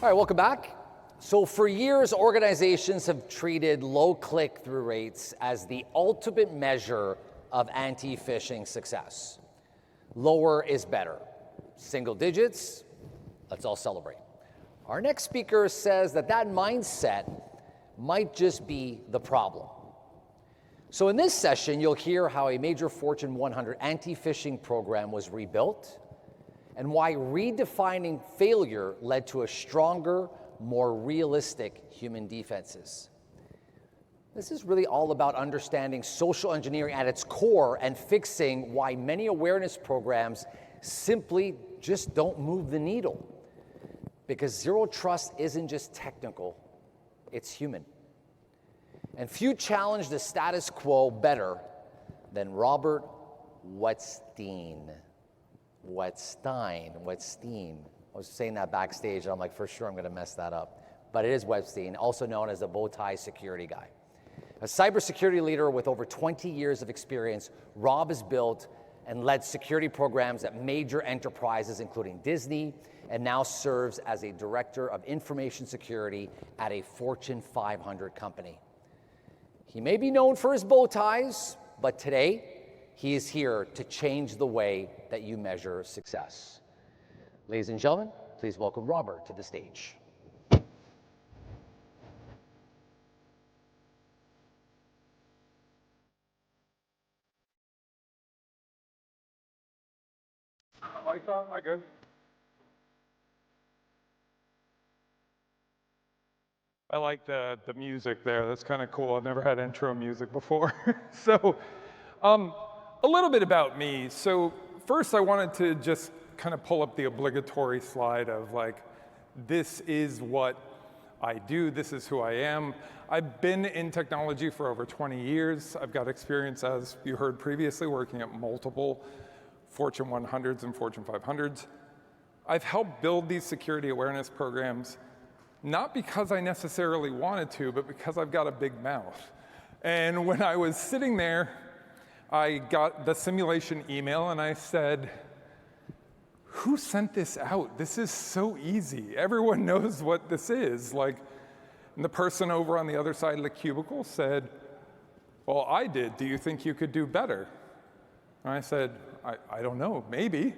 All right, welcome back. So for years, organizations have treated low click-through rates as the ultimate measure of anti-phishing success. Lower is better. Single digits, let's all celebrate. Our next speaker says that mindset might just be the problem. So in this session, you'll hear how a major Fortune 100 anti-phishing program was rebuilt and why redefining failure led to a stronger, more realistic human defenses. This is really all about understanding social engineering at its core and fixing why many awareness programs simply just don't move the needle. Because zero trust isn't just technical, it's human. And few challenge the status quo better than Robert Wetstein. Wetstein. I was saying that backstage, and I'm like, for sure I'm gonna mess that up. But it is Wetstein, also known as the bow tie security guy. A cybersecurity leader with over 20 years of experience, Rob has built and led security programs at major enterprises, including Disney, and now serves as a director of information security at a Fortune 500 company. He may be known for his bow ties, but today, he is here to change the way that you measure success. Ladies and gentlemen, please welcome Robert to the stage. I good. I like the music there. That's kind of cool. I've never had intro music before. So, a little bit about me. So first I wanted to just kind of pull up the obligatory slide of like, this is what I do, this is who I am. I've been in technology for over 20 years. I've got experience, as you heard previously, working at multiple Fortune 100s and Fortune 500s. I've helped build these security awareness programs, not because I necessarily wanted to, but because I've got a big mouth. And when I was sitting there, I got the simulation email and I said, who sent this out? This is so easy. Everyone knows what this is. Like, and the person over on the other side of the cubicle said, well, I did. Do you think you could do better? And I said, I don't know, maybe.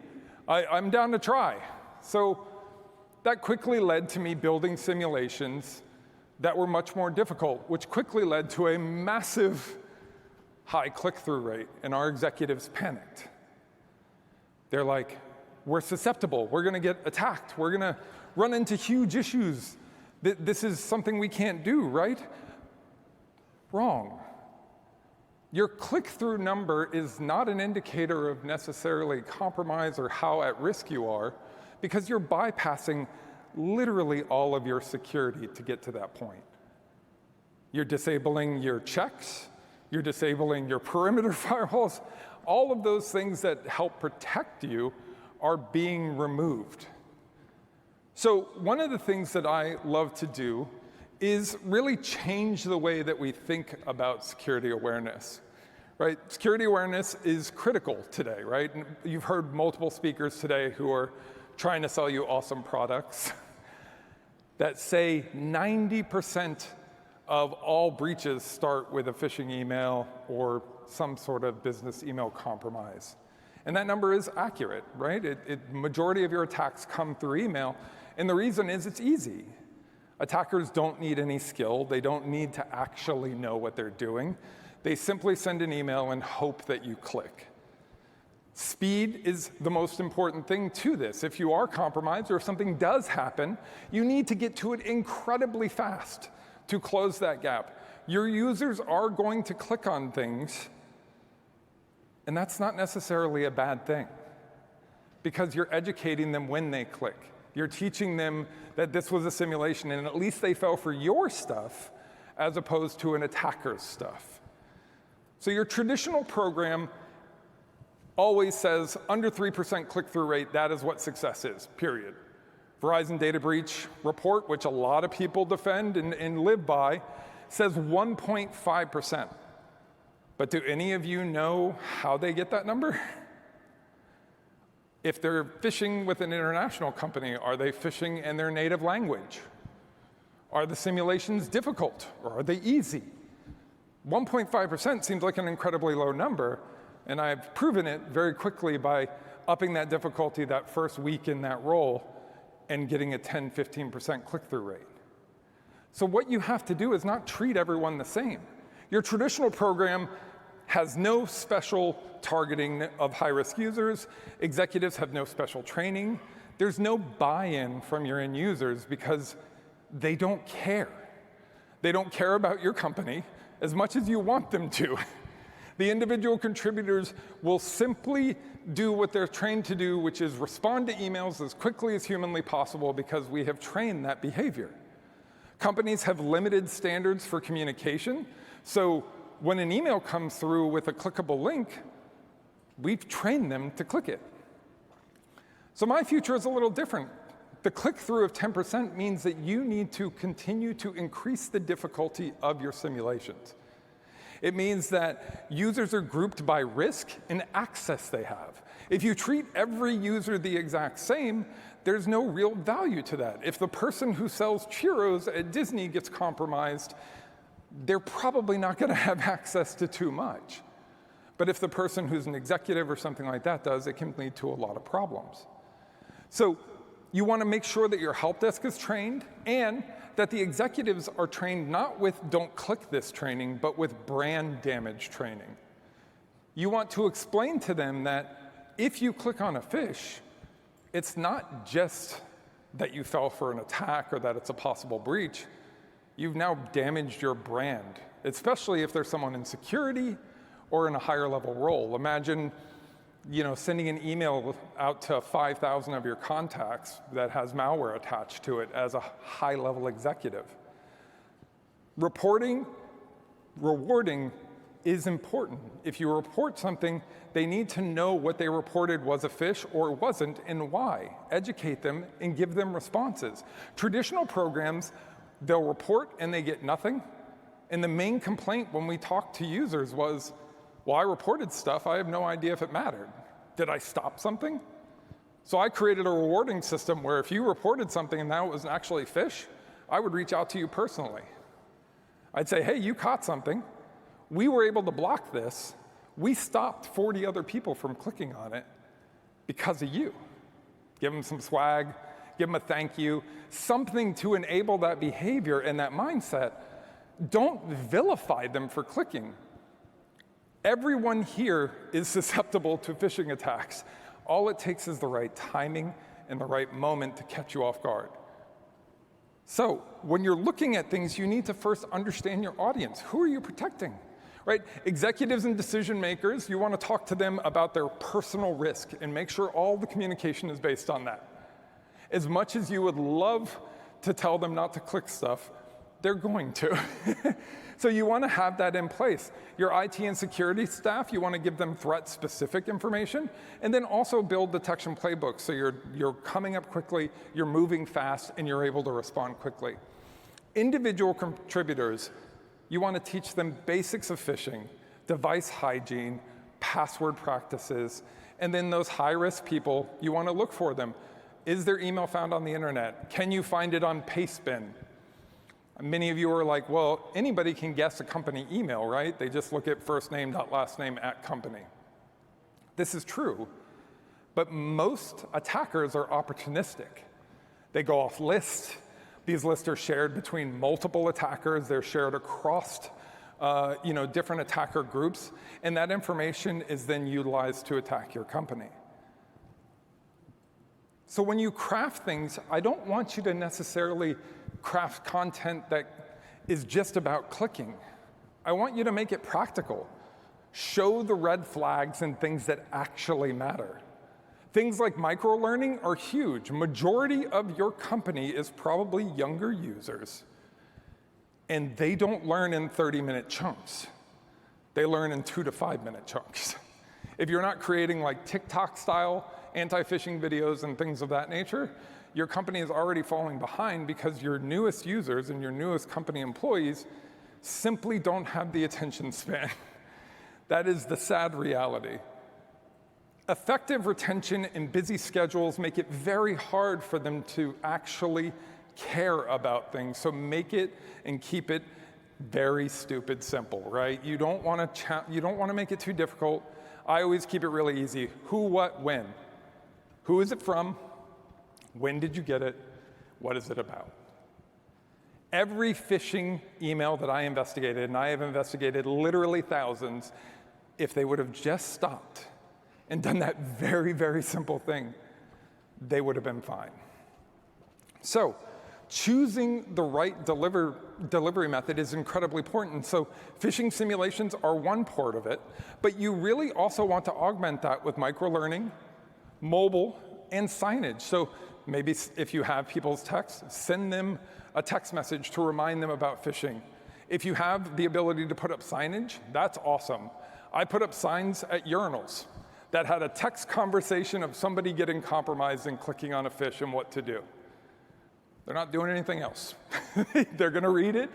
I'm down to try. So that quickly led to me building simulations that were much more difficult, which quickly led to a massive high click-through rate, and our executives panicked. They're like, we're susceptible, we're gonna get attacked, we're gonna run into huge issues. This is something we can't do, right? Wrong. Your click-through number is not an indicator of necessarily compromise or how at risk you are, because you're bypassing literally all of your security to get to that point. You're disabling your checks, you're disabling your perimeter firewalls. All of those things that help protect you are being removed. So one of the things that I love to do is really change the way that we think about security awareness, right? Security awareness is critical today, right? And you've heard multiple speakers today who are trying to sell you awesome products that say 90% of all breaches start with a phishing email or some sort of business email compromise. And that number is accurate, right? Majority of your attacks come through email, and the reason is it's easy. Attackers don't need any skill. They don't need to actually know what they're doing. They simply send an email and hope that you click. Speed is the most important thing to this. If you are compromised or if something does happen, you need to get to it incredibly fast to close that gap. Your users are going to click on things, and that's not necessarily a bad thing, because you're educating them when they click. You're teaching them that this was a simulation, and at least they fell for your stuff as opposed to an attacker's stuff. So your traditional program always says under 3% click-through rate, that is what success is, period. Verizon data breach report, which a lot of people defend and live by, says 1.5%. But do any of you know how they get that number? If they're phishing with an international company, are they phishing in their native language? Are the simulations difficult or are they easy? 1.5% seems like an incredibly low number, and I've proven it very quickly by upping that difficulty that first week in that role and getting a 10, 15% click-through rate. So what you have to do is not treat everyone the same. Your traditional program has no special targeting of high-risk users. Executives have no special training. There's no buy-in from your end users because they don't care. They don't care about your company as much as you want them to. The individual contributors will simply do what they're trained to do, which is respond to emails as quickly as humanly possible because we have trained that behavior. Companies have limited standards for communication, so when an email comes through with a clickable link, we've trained them to click it. So my future is a little different. The click-through of 10% means that you need to continue to increase the difficulty of your simulations. It means that users are grouped by risk and access they have. If you treat every user the exact same, there's no real value to that. If the person who sells churros at Disney gets compromised, they're probably not going to have access to too much. But if the person who's an executive or something like that does, it can lead to a lot of problems. So you want to make sure that your help desk is trained and that the executives are trained not with don't click this training, but with brand damage training. You want to explain to them that if you click on a phish, it's not just that you fell for an attack or that it's a possible breach. You've now damaged your brand, especially if there's someone in security or in a higher level role. Imagine, sending an email out to 5,000 of your contacts that has malware attached to it as a high-level executive. Rewarding is important. If you report something, they need to know what they reported was a phish or wasn't and why. Educate them and give them responses. Traditional programs, they'll report and they get nothing. And the main complaint when we talked to users was, well, I reported stuff, I have no idea if it mattered. Did I stop something? So I created a rewarding system where if you reported something and that was actually phish, I would reach out to you personally. I'd say, hey, you caught something. We were able to block this. We stopped 40 other people from clicking on it because of you. Give them some swag, give them a thank you, something to enable that behavior and that mindset. Don't vilify them for clicking. Everyone here is susceptible to phishing attacks. All it takes is the right timing and the right moment to catch you off guard. So when you're looking at things, you need to first understand your audience. Who are you protecting? Right? Executives and decision makers, you want to talk to them about their personal risk and make sure all the communication is based on that. As much as you would love to tell them not to click stuff, they're going to. So you want to have that in place. Your IT and security staff, you want to give them threat-specific information, and then also build detection playbooks so you're coming up quickly, you're moving fast, and you're able to respond quickly. Individual contributors, you want to teach them basics of phishing, device hygiene, password practices, and then those high-risk people, you want to look for them. Is their email found on the internet? Can you find it on Pastebin? Many of you are like, well, anybody can guess a company email, right? They just look at first name, last name, @company. This is true, but most attackers are opportunistic. They go off lists. These lists are shared between multiple attackers. They're shared across different attacker groups, and that information is then utilized to attack your company. So when you craft things, I don't want you to necessarily craft content that is just about clicking. I want you to make it practical. Show the red flags and things that actually matter. Things like micro-learning are huge. Majority of your company is probably younger users, and they don't learn in 30-minute chunks. They learn in 2 to 5-minute chunks. If you're not creating like TikTok-style anti-phishing videos and things of that nature, your company is already falling behind because your newest users and your newest company employees simply don't have the attention span. That is the sad reality. Effective retention and busy schedules make it very hard for them to actually care about things. So make it and keep it very stupid simple, right? You don't want to make it too difficult. I always keep it really easy. Who, what, when? Who is it from? When did you get it? What is it about? Every phishing email that I investigated, and I have investigated literally thousands, if they would have just stopped and done that very, very simple thing, they would have been fine. So choosing the right delivery method is incredibly important. So phishing simulations are one part of it, but you really also want to augment that with microlearning, mobile, and signage. So maybe if you have people's texts, send them a text message to remind them about phishing. If you have the ability to put up signage, that's awesome. I put up signs at urinals that had a text conversation of somebody getting compromised and clicking on a fish and what to do. They're not doing anything else. They're gonna read it.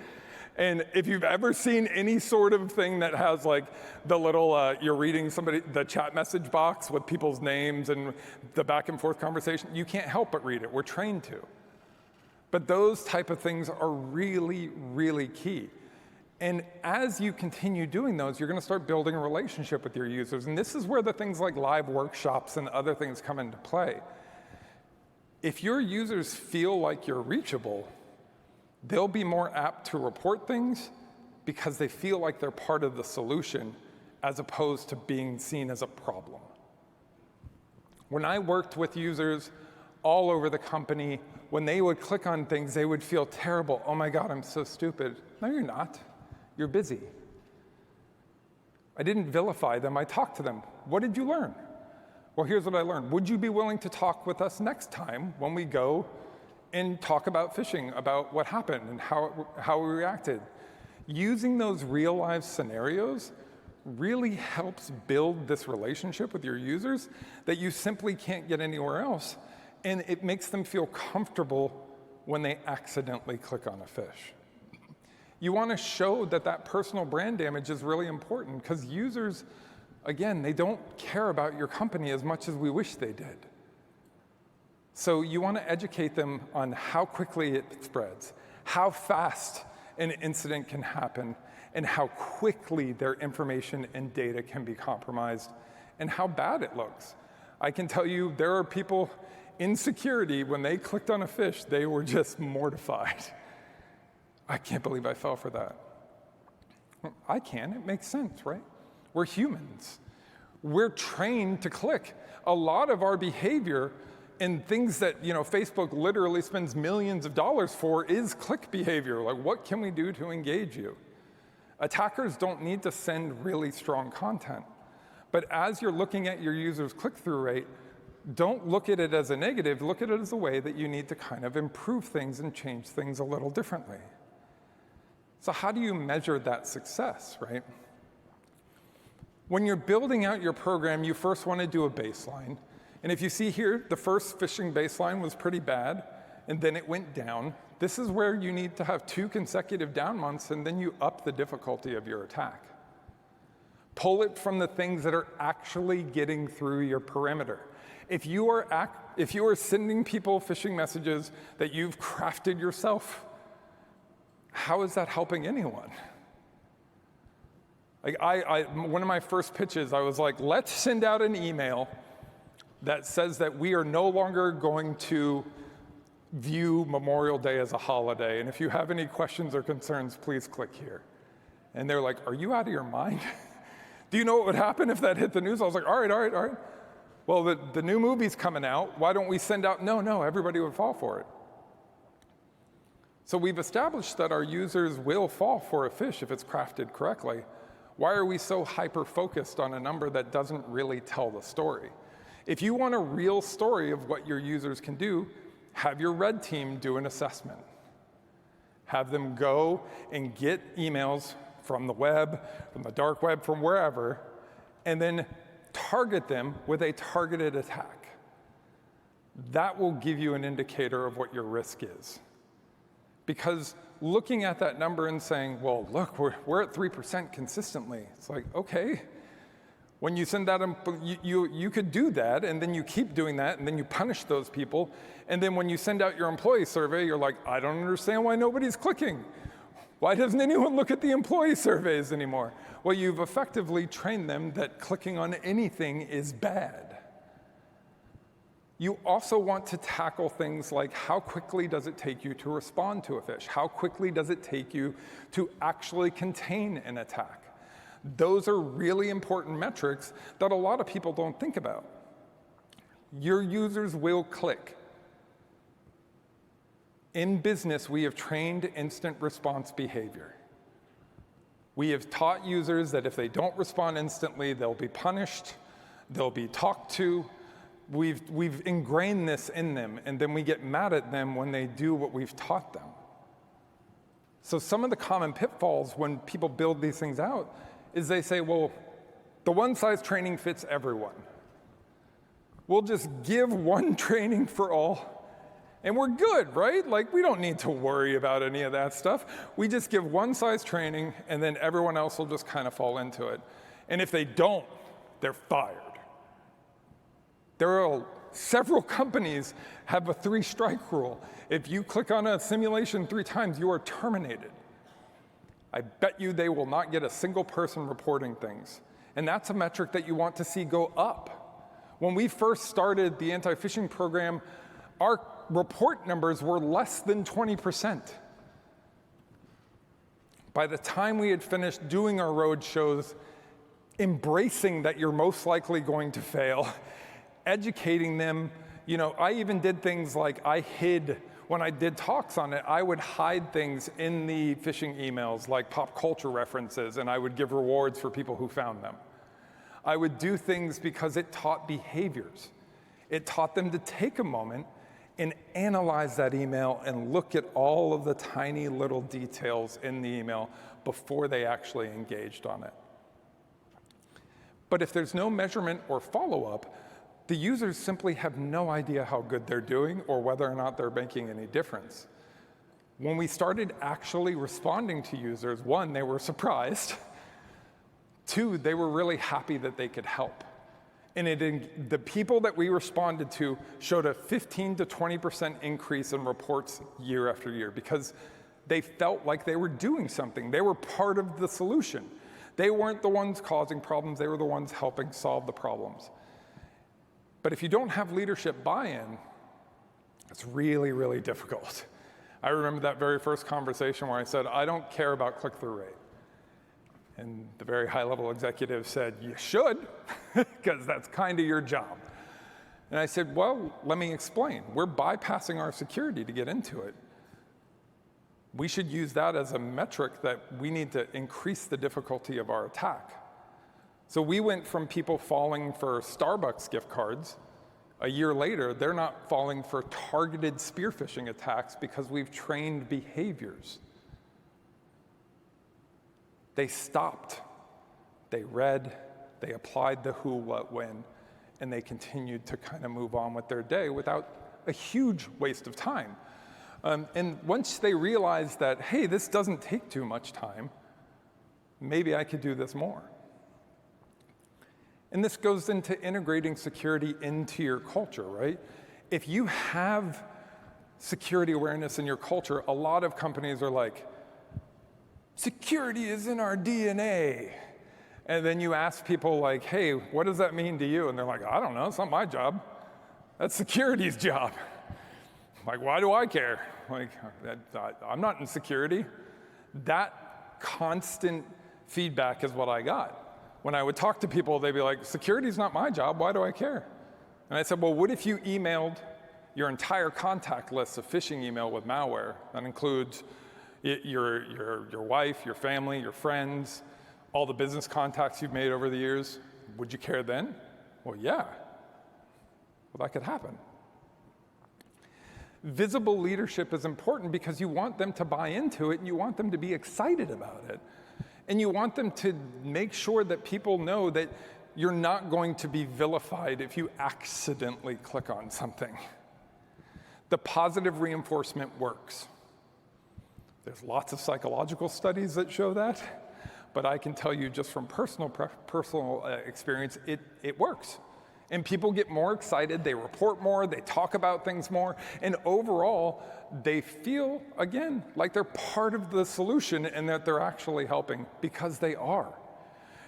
And if you've ever seen any sort of thing that has like the little, you're reading the chat message box with people's names and the back and forth conversation, you can't help but read it. We're trained to. But those type of things are really, really key. And as you continue doing those, you're gonna start building a relationship with your users. And this is where the things like live workshops and other things come into play. If your users feel like you're reachable, they'll be more apt to report things because they feel like they're part of the solution as opposed to being seen as a problem. When I worked with users all over the company, when they would click on things, they would feel terrible. Oh my God, I'm so stupid. No, you're not. You're busy. I didn't vilify them, I talked to them. What did you learn? Well, here's what I learned. Would you be willing to talk with us next time when we go and talk about phishing, about what happened and how we reacted? Using those real life scenarios really helps build this relationship with your users that you simply can't get anywhere else. And it makes them feel comfortable when they accidentally click on a fish. You want to show that that personal brand damage is really important because users, again, they don't care about your company as much as we wish they did. So you want to educate them on how quickly it spreads, how fast an incident can happen, and how quickly their information and data can be compromised, and how bad it looks. I can tell you there are people in security, when they clicked on a fish, they were just mortified. I can't believe I fell for that. I can, it makes sense, right? We're humans. We're trained to click. A lot of our behavior and things that Facebook literally spends millions of dollars for is click behavior. Like, what can we do to engage you? Attackers don't need to send really strong content. But as you're looking at your users' click-through rate, don't look at it as a negative, look at it as a way that you need to kind of improve things and change things a little differently. So how do you measure that success, right? When you're building out your program, you first want to do a baseline. And if you see here, the first phishing baseline was pretty bad, and then it went down. This is where you need to have 2 consecutive down months, and then you up the difficulty of your attack. Pull it from the things that are actually getting through your perimeter. If you are sending people phishing messages that you've crafted yourself, how is that helping anyone? Like one of my first pitches, I was like, let's send out an email that says that we are no longer going to view Memorial Day as a holiday. And if you have any questions or concerns, please click here. And they're like, are you out of your mind? Do you know what would happen if that hit the news? I was like, all right. Well, the new movie's coming out. Why don't we send out? No, everybody would fall for it. So we've established that our users will fall for a fish if it's crafted correctly. Why are we so hyper-focused on a number that doesn't really tell the story? If you want a real story of what your users can do, have your red team do an assessment. Have them go and get emails from the web, from the dark web, from wherever, and then target them with a targeted attack. That will give you an indicator of what your risk is. Because looking at that number and saying, well, look, we're at 3% consistently, it's like, okay, When you send out, you could do that, and then you keep doing that, and then you punish those people. And then when you send out your employee survey, you're like, I don't understand why nobody's clicking. Why doesn't anyone look at the employee surveys anymore? Well, you've effectively trained them that clicking on anything is bad. You also want to tackle things like, how quickly does it take you to respond to a phish? How quickly does it take you to actually contain an attack? Those are really important metrics that a lot of people don't think about. Your users will click. In business, we have trained instant response behavior. We have taught users that if they don't respond instantly, they'll be punished, they'll be talked to. We've ingrained this in them, and then we get mad at them when they do what we've taught them. So some of the common pitfalls when people build these things out is they say, well, the one-size training fits everyone. We'll just give one training for all, and we're good, right? Like, we don't need to worry about any of that stuff. We just give one-size training, and then everyone else will just kind of fall into it. And if they don't, they're fired. There are several companies have a 3-strike rule. If you click on a simulation 3 times, you are terminated. I bet you they will not get a single person reporting things. And that's a metric that you want to see go up. When we first started the anti-phishing program, our report numbers were less than 20%. By the time we had finished doing our road shows, embracing that you're most likely going to fail, educating them, I even did things like when I did talks on it, I would hide things in the phishing emails, like pop culture references, and I would give rewards for people who found them. I would do things because it taught behaviors. It taught them to take a moment and analyze that email and look at all of the tiny little details in the email before they actually engaged on it. But if there's no measurement or follow-up, the users simply have no idea how good they're doing or whether or not they're making any difference. When we started actually responding to users, 1, they were surprised. 2, they were really happy that they could help. And the people that we responded to showed a 15 to 20% increase in reports year after year because they felt like they were doing something. They were part of the solution. They weren't the ones causing problems, they were the ones helping solve the problems. But if you don't have leadership buy-in, it's really, really difficult. I remember that very first conversation where I said, I don't care about click-through rate. And the very high-level executive said, you should, because that's kind of your job. And I said, well, let me explain. We're bypassing our security to get into it. We should use that as a metric that we need to increase the difficulty of our attack. So we went from people falling for Starbucks gift cards. A year later, they're not falling for targeted spear phishing attacks because we've trained behaviors. They stopped, they read, they applied the who, what, when, and they continued to kind of move on with their day without a huge waste of time. And once they realized that, hey, this doesn't take too much time, maybe I could do this more. And this goes into integrating security into your culture, right? If you have security awareness in your culture, a lot of companies are like, security is in our DNA. And then you ask people like, hey, what does that mean to you? And they're like, I don't know, it's not my job. That's security's job. Like, why do I care? Like, I'm not in security. That constant feedback is what I got. When I would talk to people, they'd be like, security's not my job, why do I care? And I said, well, what if you emailed your entire contact list of phishing email with malware? That includes your wife, your family, your friends, all the business contacts you've made over the years. Would you care then? Well, yeah. Well, that could happen. Visible leadership is important because you want them to buy into it and you want them to be excited about it. And you want them to make sure that people know that you're not going to be vilified if you accidentally click on something. The positive reinforcement works. There's lots of psychological studies that show that, but I can tell you just from personal experience, it works. And people get more excited, they report more, they talk about things more, and overall, they feel, again, like they're part of the solution and that they're actually helping, because they are.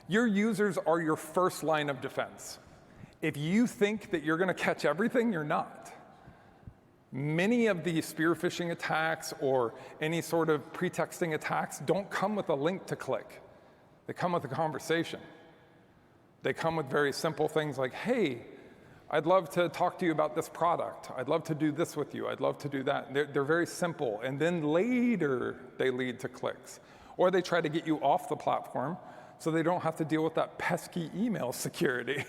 Your users are your first line of defense. If you think that you're gonna catch everything, you're not. Many of the spear phishing attacks or any sort of pretexting attacks don't come with a link to click. They come with a conversation. They come with very simple things like, hey, I'd love to talk to you about this product. I'd love to do this with you. I'd love to do that. They're very simple. And then later, they lead to clicks. Or they try to get you off the platform so they don't have to deal with that pesky email security.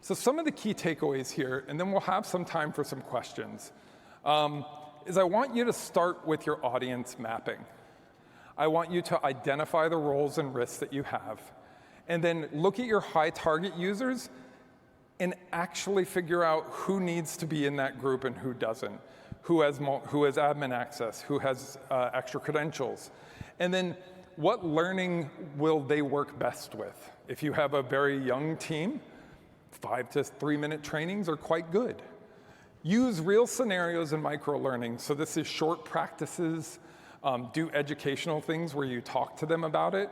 So some of the key takeaways here, and then we'll have some time for some questions, is I want you to start with your audience mapping. I want you to identify the roles and risks that you have, and then look at your high target users and actually figure out who needs to be in that group and who doesn't, who has admin access, who has extra credentials, and then what learning will they work best with. If you have a very young team, 5 to 3 minute trainings are quite good. Use real scenarios and micro-learning. So this is short practices, do educational things where you talk to them about it,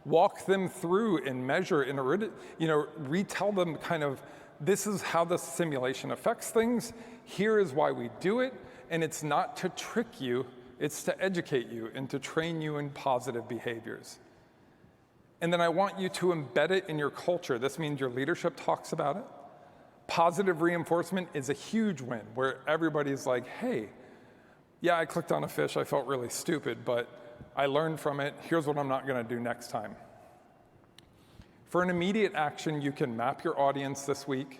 walk them through and measure and retell them kind of, this is how the simulation affects things, here is why we do it, and it's not to trick you, it's to educate you and to train you in positive behaviors. And then I want you to embed it in your culture. This means your leadership talks about it. Positive reinforcement is a huge win, where everybody's like, hey, yeah, I clicked on a fish, I felt really stupid, but I learned from it, here's what I'm not gonna do next time. For an immediate action, you can map your audience this week.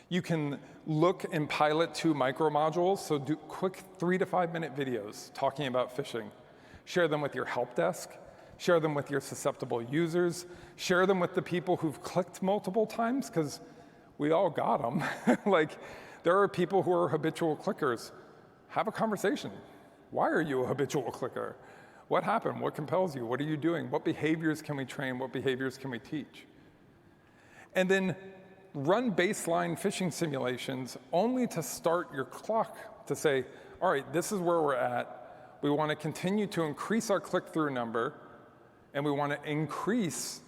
You can look and pilot 2 micro modules, so do quick 3 to 5 minute videos talking about phishing. Share them with your help desk, share them with your susceptible users, share them with the people who've clicked multiple times, because we all got them. Like, there are people who are habitual clickers. Have a conversation. Why are you a habitual clicker? What happened? What compels you? What are you doing? What behaviors can we train? What behaviors can we teach? And then run baseline phishing simulations only to start your clock to say, all right, this is where we're at. We want to continue to increase our click-through number, and we want to increase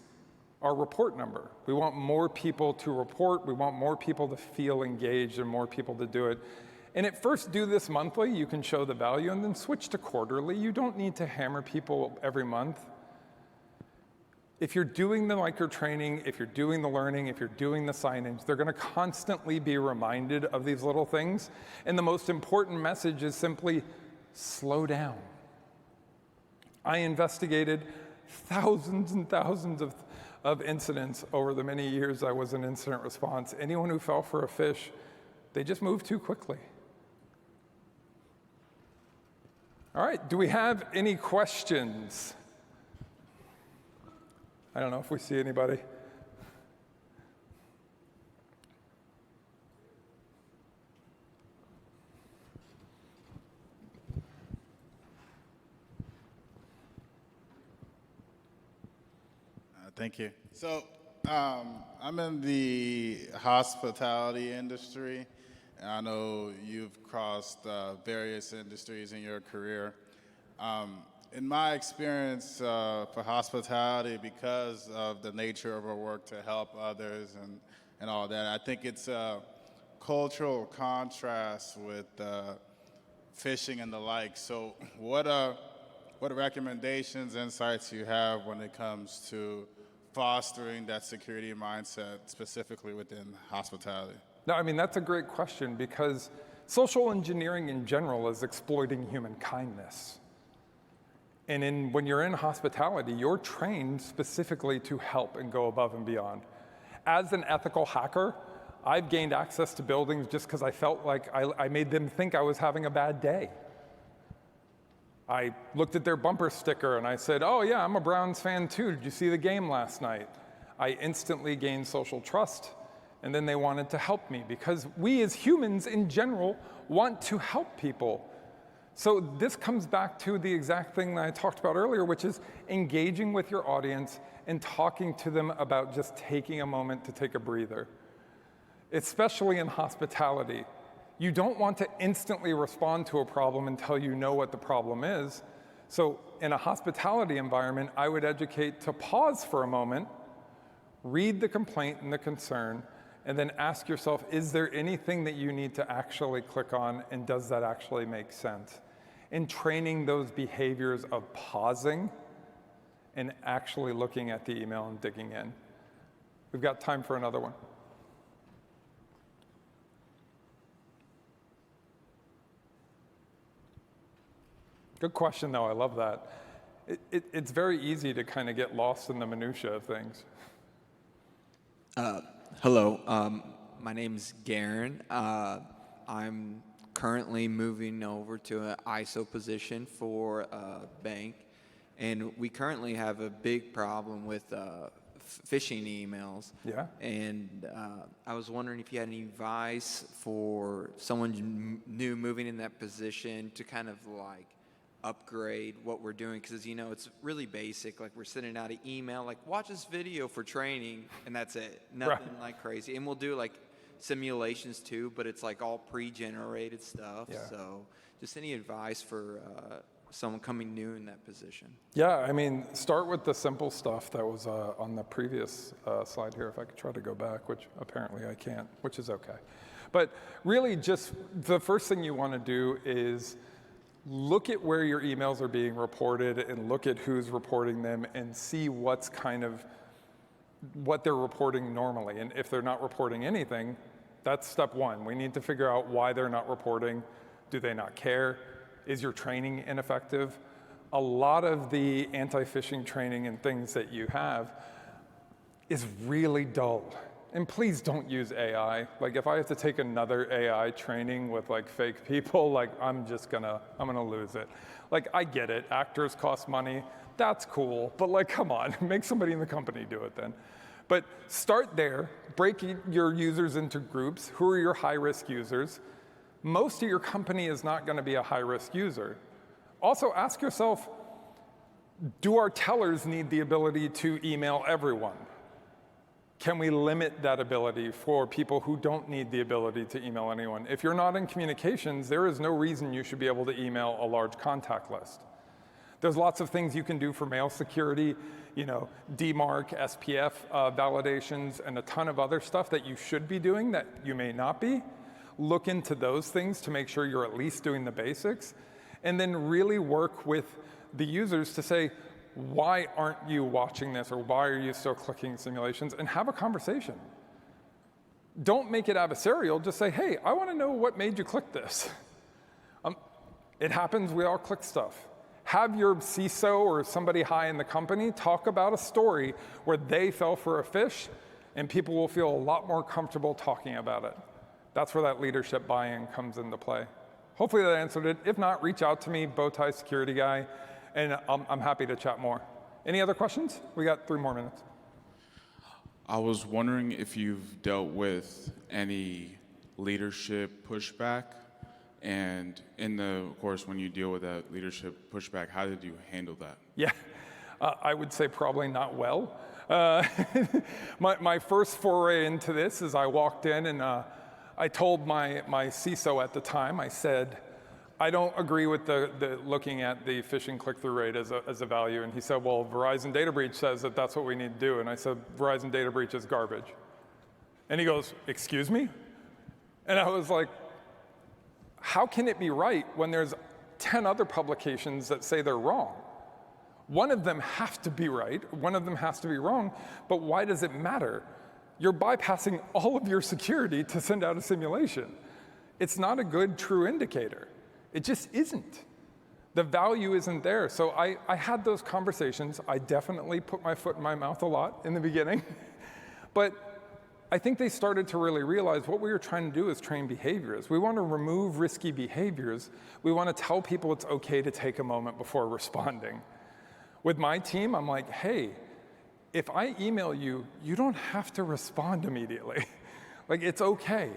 our report number. We want more people to report. We want more people to feel engaged and more people to do it. And at first, do this monthly. You can show the value, and then switch to quarterly. You don't need to hammer people every month. If you're doing the micro-training, if you're doing the learning, if you're doing the signage, they're going to constantly be reminded of these little things. And the most important message is simply slow down. I investigated thousands and thousands of incidents over the many years I was in incident response. Anyone who fell for a fish, they just moved too quickly. All right, do we have any questions? I don't know if we see anybody. Thank you. So I'm in the hospitality industry. I know you've crossed various industries in your career. In my experience for hospitality, because of the nature of our work to help others and all that, I think it's a cultural contrast with phishing and the like. So what recommendations, insights you have when it comes to fostering that security mindset specifically within hospitality? No, I mean, that's a great question, because social engineering in general is exploiting human kindness. And when you're in hospitality, you're trained specifically to help and go above and beyond. As an ethical hacker, I've gained access to buildings just because I felt like I made them think I was having a bad day. I looked at their bumper sticker and I said, oh yeah, I'm a Browns fan too. Did you see the game last night? I instantly gained social trust, and then they wanted to help me, because we as humans in general want to help people. So this comes back to the exact thing that I talked about earlier, which is engaging with your audience and talking to them about just taking a moment to take a breather. Especially in hospitality. You don't want to instantly respond to a problem until you know what the problem is. So in a hospitality environment, I would educate to pause for a moment, read the complaint and the concern, and then ask yourself, is there anything that you need to actually click on, and does that actually make sense? And training those behaviors of pausing and actually looking at the email and digging in. We've got time for another one. Good question, though. I love that. It's very easy to kind of get lost in the minutia of things. Hello, my name's Garen. I'm currently moving over to an ISO position for a bank, and we currently have a big problem with phishing emails. Yeah. And I was wondering if you had any advice for someone new moving in that position to kind of like upgrade what we're doing, because you know it's really basic. Like we're sending out an email like watch this video for training, and that's it. Nothing like crazy. And we'll do like simulations too, but it's like all pre-generated stuff. Yeah. So just any advice for someone coming new in that position? Yeah, I mean, start with the simple stuff that was on the previous slide here. If I could try to go back, which apparently I can't, which is okay. But really just the first thing you want to do is look at where your emails are being reported and look at who's reporting them and see what's kind of what they're reporting normally. And if they're not reporting anything, that's step one. We need to figure out why they're not reporting. Do they not care? Is your training ineffective? A lot of the anti-phishing training and things that you have is really dull. And please don't use AI. Like if I have to take another AI training with like fake people, like I'm gonna lose it. Like I get it, actors cost money, that's cool, but like come on, make somebody in the company do it then. But start there, break your users into groups. Who are your high-risk users? Most of your company is not gonna be a high-risk user. Also ask yourself, do our tellers need the ability to email everyone? Can we limit that ability for people who don't need the ability to email anyone? If you're not in communications, there is no reason you should be able to email a large contact list. There's lots of things you can do for mail security, you know, DMARC, SPF validations, and a ton of other stuff that you should be doing that you may not be. Look into those things to make sure you're at least doing the basics, and then really work with the users to say, why aren't you watching this, or why are you still clicking simulations, and have a conversation. Don't make it adversarial, just say, hey, I want to know what made you click this. It happens, we all click stuff. Have your CISO or somebody high in the company talk about a story where they fell for a phish, and people will feel a lot more comfortable talking about it. That's where that leadership buy-in comes into play. Hopefully that answered it. If not, reach out to me, Bowtie Security Guy, and I'm happy to chat more. Any other questions? We got 3 more minutes. I was wondering if you've dealt with any leadership pushback, and of course, when you deal with that leadership pushback, how did you handle that? Yeah, I would say probably not well. My first foray into this is I walked in and I told my CISO at the time, I said, I don't agree with the looking at the phishing click-through rate as a value. And he said, well, Verizon data breach says that that's what we need to do. And I said, Verizon data breach is garbage. And he goes, excuse me? And I was like, how can it be right when there's 10 other publications that say they're wrong? One of them has to be right, one of them has to be wrong, but why does it matter? You're bypassing all of your security to send out a simulation. It's not a good true indicator. It just isn't. The value isn't there. So I had those conversations. I definitely put my foot in my mouth a lot in the beginning. But I think they started to really realize what we were trying to do is train behaviors. We want to remove risky behaviors. We want to tell people it's okay to take a moment before responding. With my team, I'm like, hey, if I email you, you don't have to respond immediately. Like, it's okay.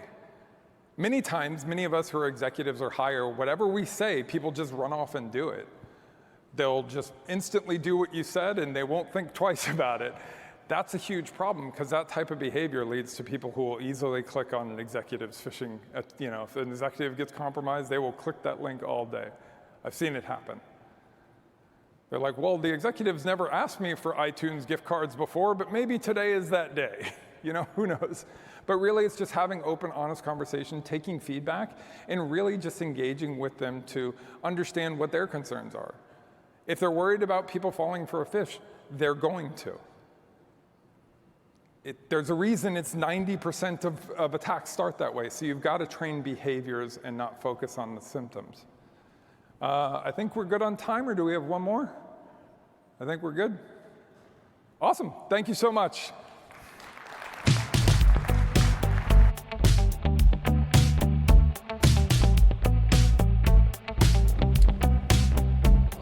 Many times, many of us who are executives or higher, whatever we say, people just run off and do it. They'll just instantly do what you said and they won't think twice about it. That's a huge problem because that type of behavior leads to people who will easily click on an executive's phishing. If an executive gets compromised, they will click that link all day. I've seen it happen. They're like, well, the executives never asked me for iTunes gift cards before, but maybe today is that day. Who knows? But really, it's just having open, honest conversation, taking feedback, and really just engaging with them to understand what their concerns are. If they're worried about people falling for a phish, they're going to. There's a reason it's 90% of attacks start that way, so you've got to train behaviors and not focus on the symptoms. I think we're good on time, or do we have one more? I think we're good. Awesome. Thank you so much.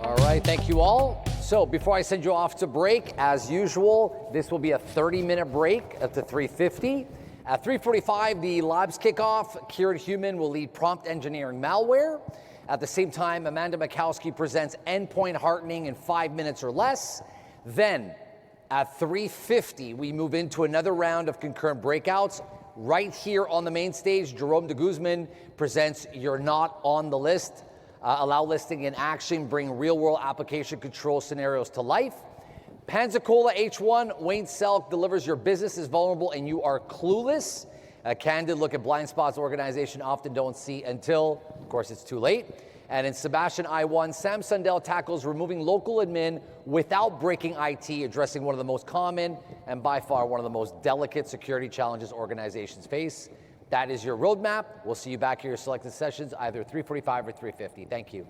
All right, thank you all. So before I send you off to break, as usual, this will be a 30-minute break up to 3:50. At 3:45, the labs kick off. Kieran Human will lead prompt engineering malware. At the same time, Amanda Mikowski presents endpoint hardening in 5 minutes or less. Then at 3:50, we move into another round of concurrent breakouts. Right here on the main stage, Jerome de Guzman presents You're Not on the List. Allow listing in action, bring real-world application control scenarios to life. Pensacola H1, Wayne Selk delivers Your Business is Vulnerable and You Are Clueless. A candid look at blind spots organization often don't see until, of course, it's too late. And in Sebastian I1, Sam Sundell tackles removing local admin without breaking IT, addressing one of the most common and by far one of the most delicate security challenges organizations face. That is your roadmap. We'll see you back here at selected sessions, either 3:45 or 3:50. Thank you.